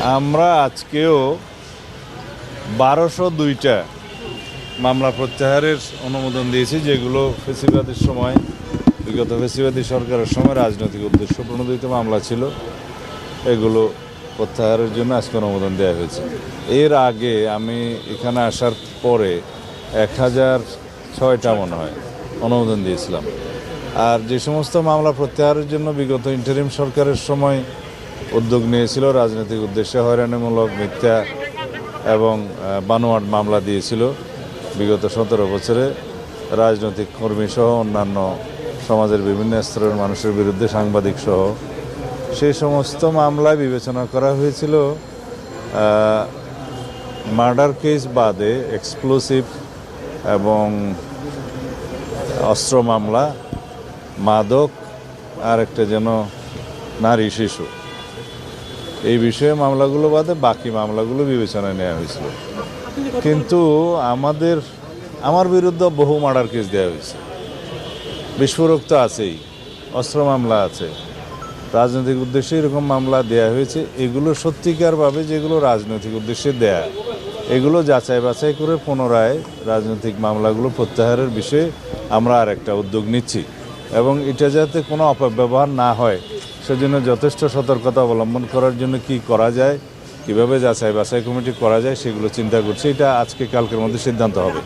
আমরা আজকেও 1202টা মামলা প্রত্যাহারের অনুমোদন দিয়েছি, যেগুলো ফেসিবাদের সময়, বিগত ফেসিবাদী সরকারের সময় রাজনৈতিক উদ্দেশ্য প্রণোদিত মামলা ছিল। এগুলো প্রত্যাহারের জন্য আজকে অনুমোদন দেওয়া হয়েছে। এর আগে আমি এখানে আসার পরে 1006টা মনে হয় অনুমোদন দিয়েছিলাম। আর যে সমস্ত মামলা প্রত্যাহারের জন্য বিগত ইন্টারিম সরকারের সময় উদ্যোগ নিয়েছিল, রাজনৈতিক উদ্দেশ্যে হয়রানিমূলক, মিথ্যা এবং বানোয়াট মামলা দিয়েছিল বিগত 17 বছরে রাজনৈতিক কর্মী সহ অন্যান্য সমাজের বিভিন্ন স্তরের মানুষের বিরুদ্ধে, সাংবাদিক সহ, সেই সমস্ত মামলায় বিবেচনা করা হয়েছিল মার্ডার কেস বাদে এক্সপ্লোসিভ এবং অস্ত্র মামলা, মাদক, আর একটা যেন নারী শিশু, এই বিষয়ে মামলাগুলো বাদে বাকি মামলাগুলো বিবেচনায় নেওয়া হয়েছিল। কিন্তু আমার বিরুদ্ধে বহু মার্ডার কেস দেওয়া হয়েছে, বিস্ফোরক তো আছেই, অস্ত্র মামলা আছে, রাজনৈতিক উদ্দেশ্যে এরকম মামলা দেয়া হয়েছে। এগুলো সত্যিকারভাবে যেগুলো রাজনৈতিক উদ্দেশ্যে দেয়া, এগুলো যাচাই বাছাই করে পুনরায় রাজনৈতিক মামলাগুলো প্রত্যাহারের বিষয়ে আমরা আর একটা উদ্যোগ নিচ্ছি, এবং এটা যাতে কোনো অপব্যবহার না হয় সেজন্য যথেষ্ট সতর্কতা অবলম্বন করার জন্য কি করা যায়, কিভাবে যাচাই বাছাই কমিটি করা যায়, সেগুলো চিন্তা করছি। এটা আজকে কালকের মধ্যে সিদ্ধান্ত হবে।